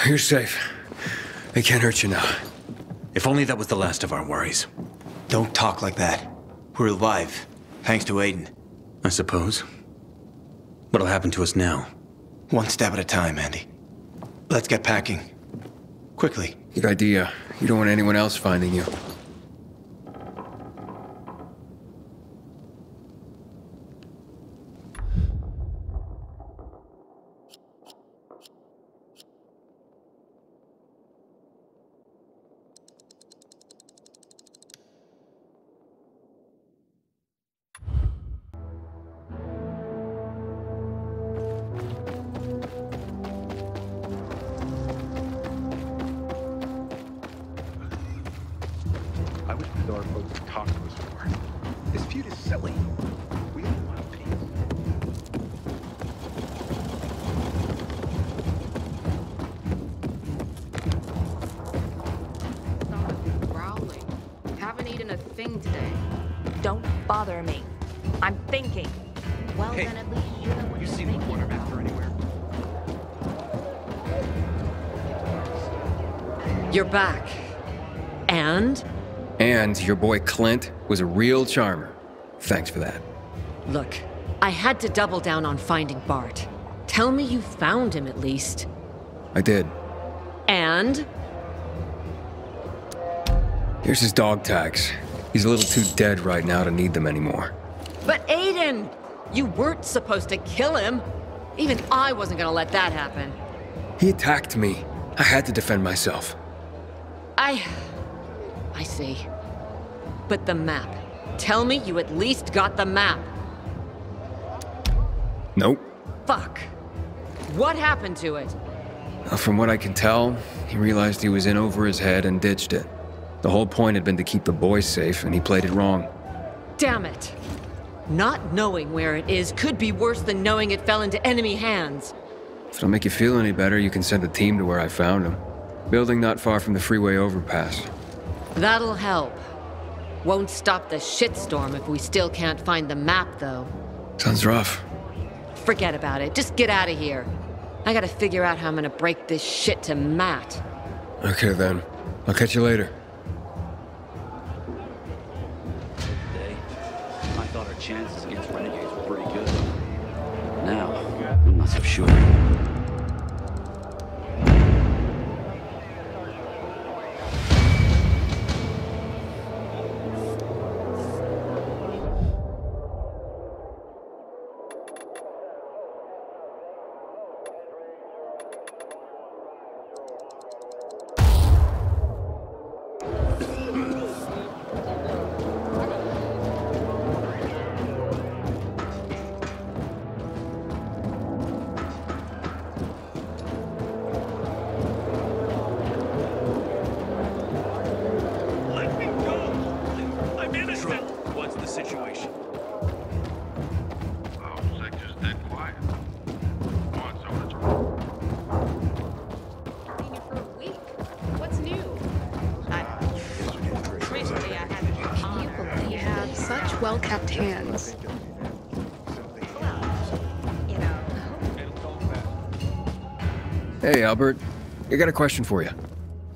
You're safe. They can't hurt you now. If only that was the last of our worries. Don't talk like that. We're alive, thanks to Aiden. I suppose. What'll happen to us now? One step at a time, Andy. Let's get packing. Quickly. Good idea. You don't want anyone else finding you. I wish the Dark folks would talk to us more. This feud is silly. We don't want peace. Growling. Haven't eaten a thing today. Don't bother me. I'm thinking. Well, then at least you know what You you're seen the thinking quartermaster anywhere? You're back. And? And your boy Clint was a real charmer. Thanks for that. Look, I had to double down on finding Bart. Tell me you found him at least. I did. And? Here's his dog tags. He's a little too dead right now to need them anymore. But Aiden! You weren't supposed to kill him. Even I wasn't gonna let that happen. He attacked me. I had to defend myself. I see. But the map. Tell me you at least got the map. Nope. Fuck. What happened to it? From what I can tell, he realized he was in over his head and ditched it. The whole point had been to keep the boys safe, and he played it wrong. Damn it. Not knowing where it is could be worse than knowing it fell into enemy hands. If it'll make you feel any better, you can send a team to where I found him. Building not far from the freeway overpass. That'll help. Won't stop the shitstorm if we still can't find the map, though. Sounds rough. Forget about it. Just get out of here. I gotta figure out how I'm gonna break this shit to Matt. Okay then. I'll catch you later. Today, I thought our chances against renegades were pretty good. Now, I'm not so sure. What's the situation? Oh, sector's dead quiet. On, so Been here for a week. What's new? Recently I had the honor. You have such well-kept hands. Hey, Albert. I got a question for you.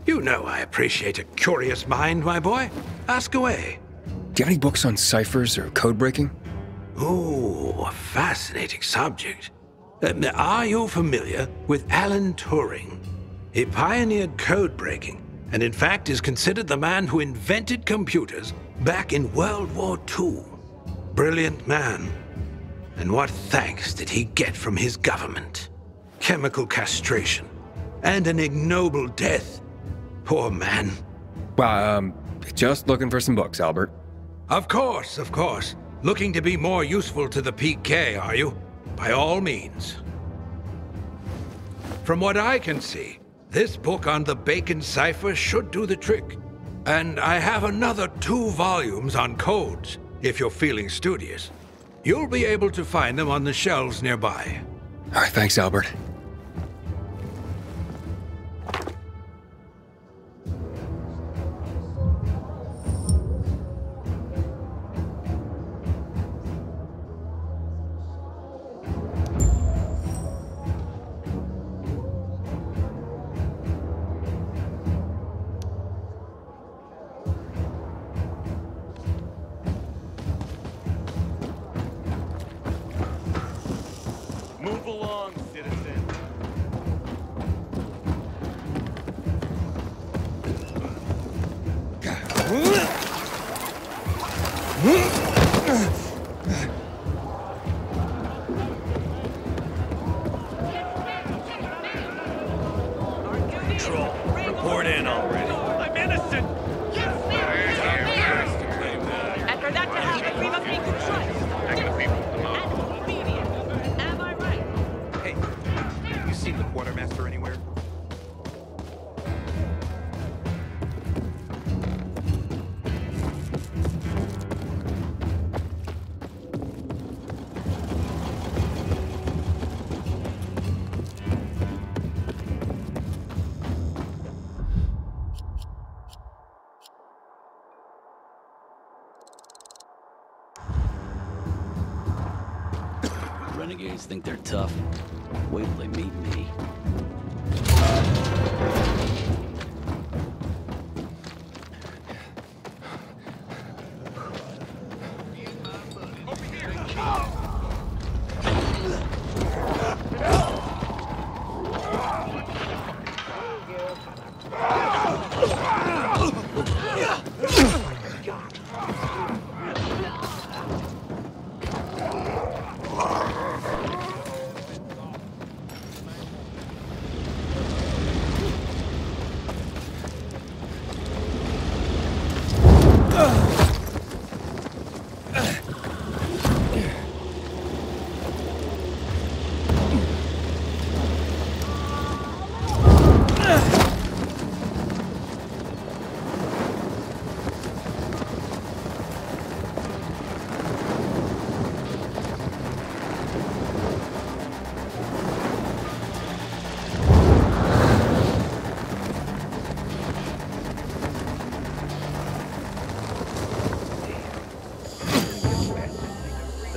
You know I appreciate a curious mind, my boy. Ask away. Do you have any books on ciphers or code breaking? Ooh, a fascinating subject. Are you familiar with Alan Turing? He pioneered code breaking, and in fact is considered the man who invented computers back in World War II. Brilliant man. And what thanks did he get from his government? Chemical castration, and an ignoble death. Poor man. Just looking for some books, Albert. Of course, of course. Looking to be more useful to the PK, are you? By all means. From what I can see, this book on the Bacon cipher should do the trick. And I have another 2 volumes on codes, if you're feeling studious. You'll be able to find them on the shelves nearby. All right, thanks, Albert. Move along, citizen. Control, report in already. I'm innocent! And for that to happen, we must be contrite. And obedient. Am I right? Hey, you seen the quartermaster anywhere? Renegades think they're tough. Wait till they meet me.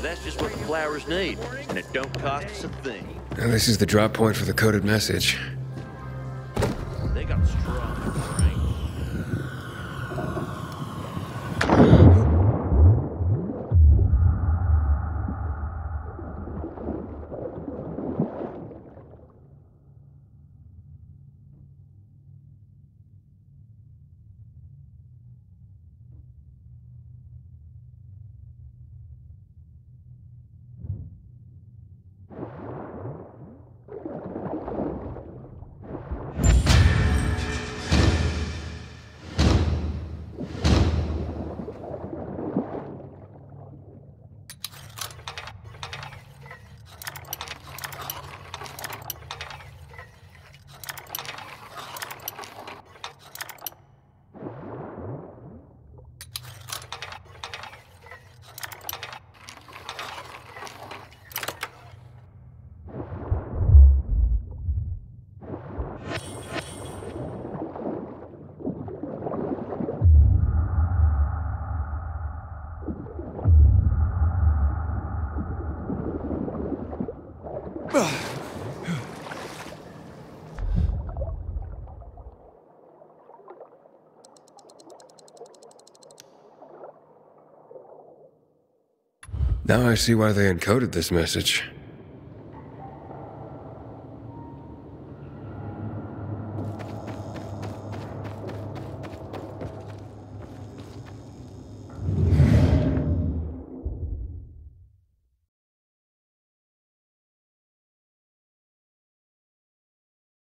That's just what the flowers need, and it don't cost us a thing. Now this is the drop point for the coded message. They got strong strength. Now I see why they encoded this message.